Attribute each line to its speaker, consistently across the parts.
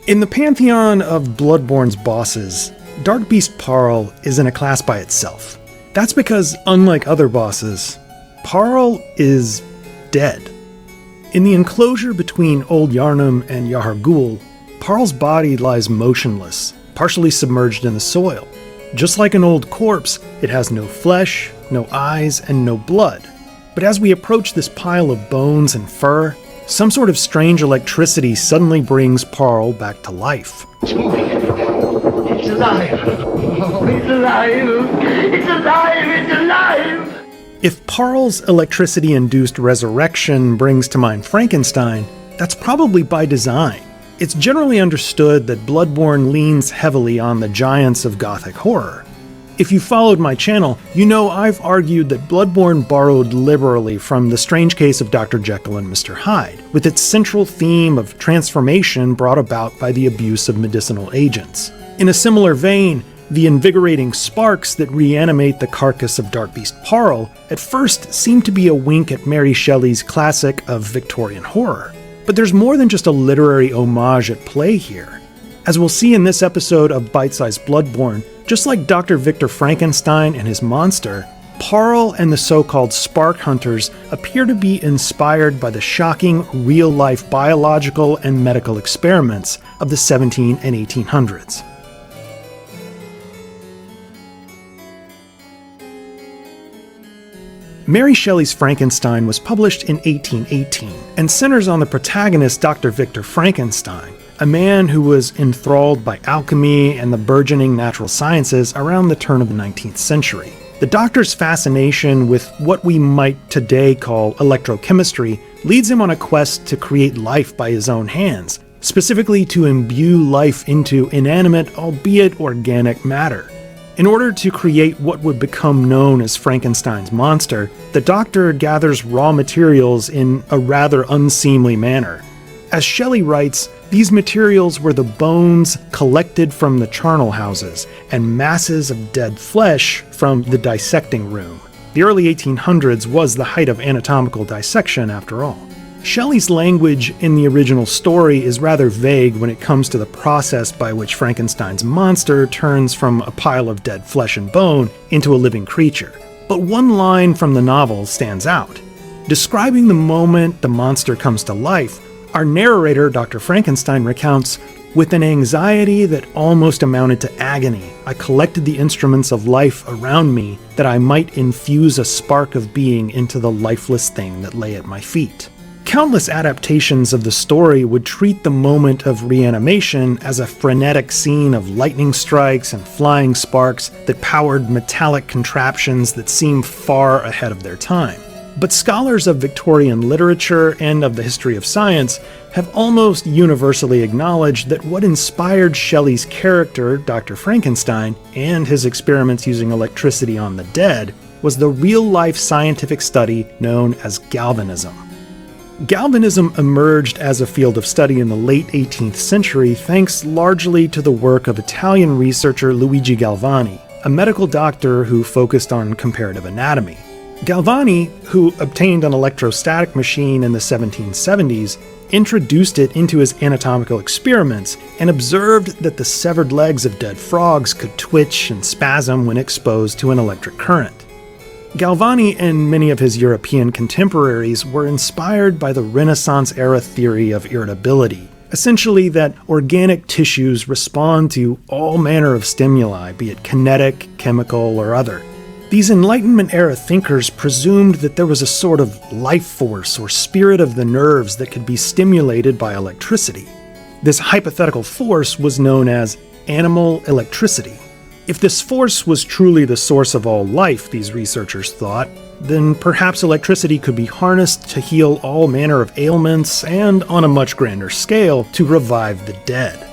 Speaker 1: In the pantheon of Bloodborne's bosses, Dark Beast Parl is in a class by itself. That's because, unlike other bosses, Parl is dead. In the enclosure between Old Yharnam and Yahar Ghul, Parl's body lies motionless, partially submerged in the soil. Just like an old corpse, it has no flesh, no eyes, and no blood. But as we approach this pile of bones and fur, some sort of strange electricity suddenly brings Parl back to life.
Speaker 2: It's moving. It's alive. Oh, it's alive. It's alive. It's alive.
Speaker 1: If Parl's electricity-induced resurrection brings to mind Frankenstein, that's probably by design. It's generally understood that Bloodborne leans heavily on the giants of Gothic horror. If you followed my channel, you know I've argued that Bloodborne borrowed liberally from The Strange Case of Dr. Jekyll and Mr. Hyde, with its central theme of transformation brought about by the abuse of medicinal agents. In a similar vein, the invigorating sparks that reanimate the carcass of Dark Beast Parl at first seem to be a wink at Mary Shelley's classic of Victorian horror. But there's more than just a literary homage at play here. As we'll see in this episode of Bite-Sized Bloodborne, just like Dr. Victor Frankenstein and his monster, Parl and the so-called Spark Hunters appear to be inspired by the shocking, real-life biological and medical experiments of the 17 and 1800s. Mary Shelley's Frankenstein was published in 1818 and centers on the protagonist Dr. Victor Frankenstein, a man who was enthralled by alchemy and the burgeoning natural sciences around the turn of the 19th century. The doctor's fascination with what we might today call electrochemistry leads him on a quest to create life by his own hands, specifically to imbue life into inanimate, albeit organic matter. In order to create what would become known as Frankenstein's monster, the doctor gathers raw materials in a rather unseemly manner. As Shelley writes, these materials were the bones collected from the charnel houses and masses of dead flesh from the dissecting room. The early 1800s was the height of anatomical dissection, after all. Shelley's language in the original story is rather vague when it comes to the process by which Frankenstein's monster turns from a pile of dead flesh and bone into a living creature. But one line from the novel stands out. Describing the moment the monster comes to life, our narrator, Dr. Frankenstein, recounts, "With an anxiety that almost amounted to agony, I collected the instruments of life around me that I might infuse a spark of being into the lifeless thing that lay at my feet." Countless adaptations of the story would treat the moment of reanimation as a frenetic scene of lightning strikes and flying sparks that powered metallic contraptions that seem far ahead of their time. But scholars of Victorian literature and of the history of science have almost universally acknowledged that what inspired Shelley's character, Dr. Frankenstein, and his experiments using electricity on the dead was the real-life scientific study known as galvanism. Galvanism emerged as a field of study in the late 18th century thanks largely to the work of Italian researcher Luigi Galvani, a medical doctor who focused on comparative anatomy. Galvani, who obtained an electrostatic machine in the 1770s, introduced it into his anatomical experiments and observed that the severed legs of dead frogs could twitch and spasm when exposed to an electric current. Galvani and many of his European contemporaries were inspired by the Renaissance-era theory of irritability, essentially that organic tissues respond to all manner of stimuli, be it kinetic, chemical, or other. These Enlightenment-era thinkers presumed that there was a sort of life force or spirit of the nerves that could be stimulated by electricity. This hypothetical force was known as animal electricity. If this force was truly the source of all life, these researchers thought, then perhaps electricity could be harnessed to heal all manner of ailments and, on a much grander scale, to revive the dead.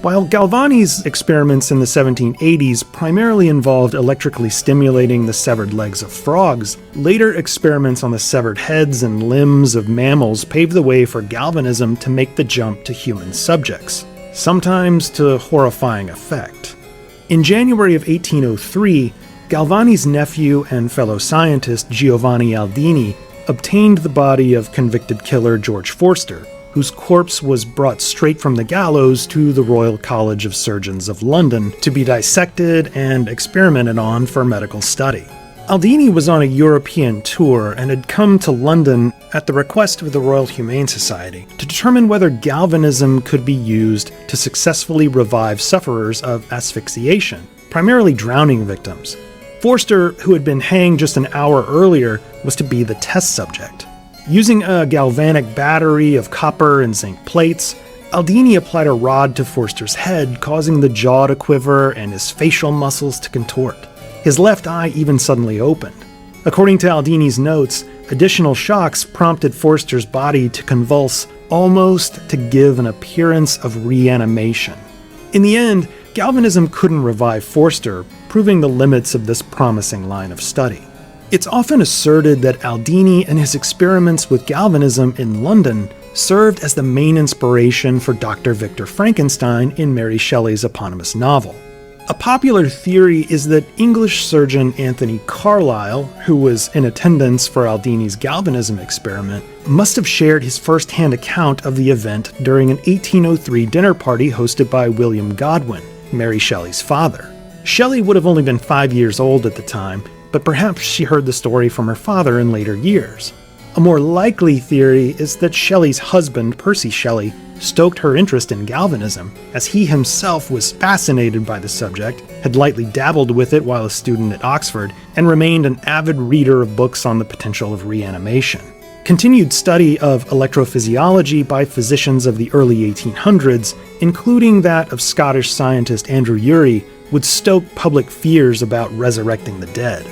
Speaker 1: While Galvani's experiments in the 1780s primarily involved electrically stimulating the severed legs of frogs, later experiments on the severed heads and limbs of mammals paved the way for galvanism to make the jump to human subjects, sometimes to horrifying effect. In January of 1803, Galvani's nephew and fellow scientist Giovanni Aldini obtained the body of convicted killer George Forster, whose corpse was brought straight from the gallows to the Royal College of Surgeons of London to be dissected and experimented on for medical study. Aldini was on a European tour and had come to London at the request of the Royal Humane Society to determine whether galvanism could be used to successfully revive sufferers of asphyxiation, primarily drowning victims. Forster, who had been hanged just an hour earlier, was to be the test subject. Using a galvanic battery of copper and zinc plates, Aldini applied a rod to Forster's head, causing the jaw to quiver and his facial muscles to contort. His left eye even suddenly opened. According to Aldini's notes, additional shocks prompted Forster's body to convulse, almost to give an appearance of reanimation. In the end, galvanism couldn't revive Forster, proving the limits of this promising line of study. It's often asserted that Aldini and his experiments with galvanism in London served as the main inspiration for Dr. Victor Frankenstein in Mary Shelley's eponymous novel. A popular theory is that English surgeon Anthony Carlisle, who was in attendance for Aldini's galvanism experiment, must have shared his first-hand account of the event during an 1803 dinner party hosted by William Godwin, Mary Shelley's father. Shelley would have only been 5 years old at the time, but perhaps she heard the story from her father in later years. A more likely theory is that Shelley's husband, Percy Shelley, stoked her interest in galvanism, as he himself was fascinated by the subject, had lightly dabbled with it while a student at Oxford, and remained an avid reader of books on the potential of reanimation. Continued study of electrophysiology by physicians of the early 1800s, including that of Scottish scientist Andrew Urey, would stoke public fears about resurrecting the dead.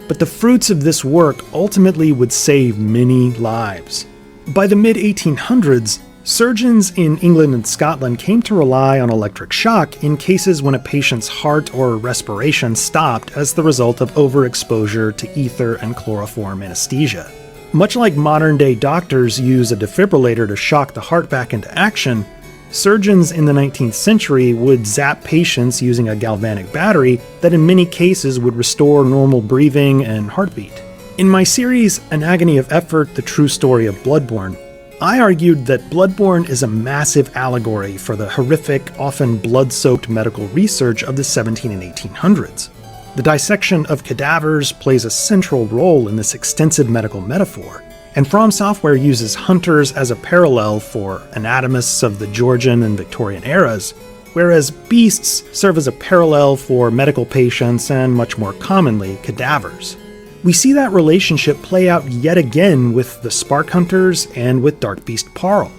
Speaker 1: But the fruits of this work ultimately would save many lives. By the mid-1800s, surgeons in England and Scotland came to rely on electric shock in cases when a patient's heart or respiration stopped as the result of overexposure to ether and chloroform anesthesia. Much like modern-day doctors use a defibrillator to shock the heart back into action, surgeons in the 19th century would zap patients using a galvanic battery that in many cases would restore normal breathing and heartbeat. In my series, An Agony of Effort, The True Story of Bloodborne, I argued that Bloodborne is a massive allegory for the horrific, often blood-soaked medical research of the 17 and 1800s. The dissection of cadavers plays a central role in this extensive medical metaphor, and From Software uses hunters as a parallel for anatomists of the Georgian and Victorian eras, whereas beasts serve as a parallel for medical patients and, much more commonly, cadavers. We see that relationship play out yet again with the Spark Hunters and with Dark Beast Parl.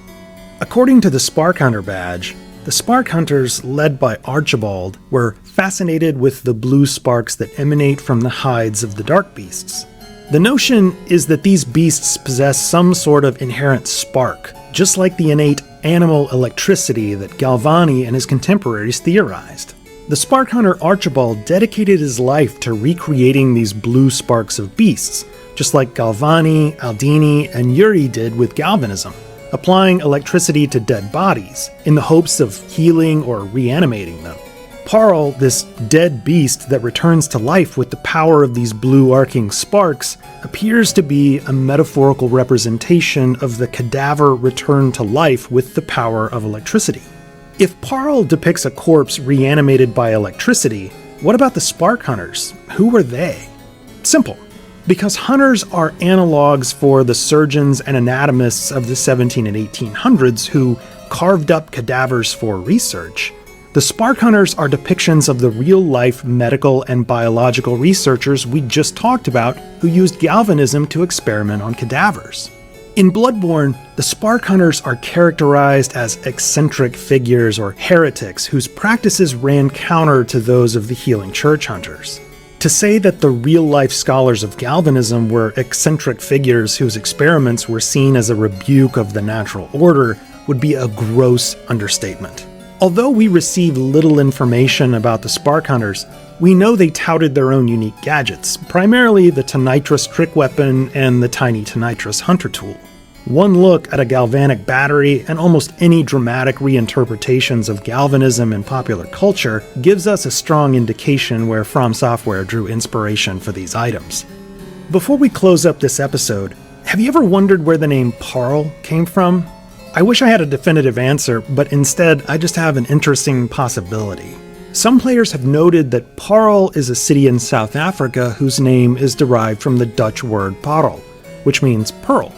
Speaker 1: According to the Spark Hunter badge, the Spark Hunters, led by Archibald, were fascinated with the blue sparks that emanate from the hides of the Dark Beasts. The notion is that these beasts possess some sort of inherent spark, just like the innate animal electricity that Galvani and his contemporaries theorized. The Spark Hunter Archibald dedicated his life to recreating these blue sparks of beasts, just like Galvani, Aldini, and Urey did with galvanism, applying electricity to dead bodies in the hopes of healing or reanimating them. Parl, this dead beast that returns to life with the power of these blue arcing sparks, appears to be a metaphorical representation of the cadaver returned to life with the power of electricity. If Parl depicts a corpse reanimated by electricity, what about the Spark Hunters? Who were they? Simple. Because hunters are analogs for the surgeons and anatomists of the 17 and 1800s who carved up cadavers for research, the Spark Hunters are depictions of the real-life medical and biological researchers we just talked about who used galvanism to experiment on cadavers. In Bloodborne, the Spark Hunters are characterized as eccentric figures or heretics whose practices ran counter to those of the healing church hunters. To say that the real-life scholars of galvanism were eccentric figures whose experiments were seen as a rebuke of the natural order would be a gross understatement. Although we receive little information about the Spark Hunters, we know they touted their own unique gadgets, primarily the Tonitrus trick weapon and the tiny Tonitrus hunter tool. One look at a galvanic battery and almost any dramatic reinterpretations of galvanism in popular culture gives us a strong indication where From Software drew inspiration for these items. Before we close up this episode, have you ever wondered where the name Parl came from? I wish I had a definitive answer, but instead I just have an interesting possibility. Some players have noted that Parel is a city in South Africa whose name is derived from the Dutch word parel, which means pearl.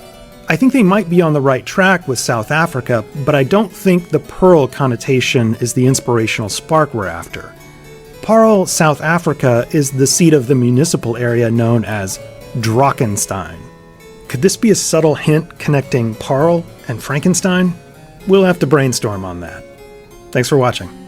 Speaker 1: I think they might be on the right track with South Africa, but I don't think the pearl connotation is the inspirational spark we're after. Parel, South Africa, is the seat of the municipal area known as Drakensberg. Could this be a subtle hint connecting Parel and Frankenstein? We'll have to brainstorm on that. Thanks for watching.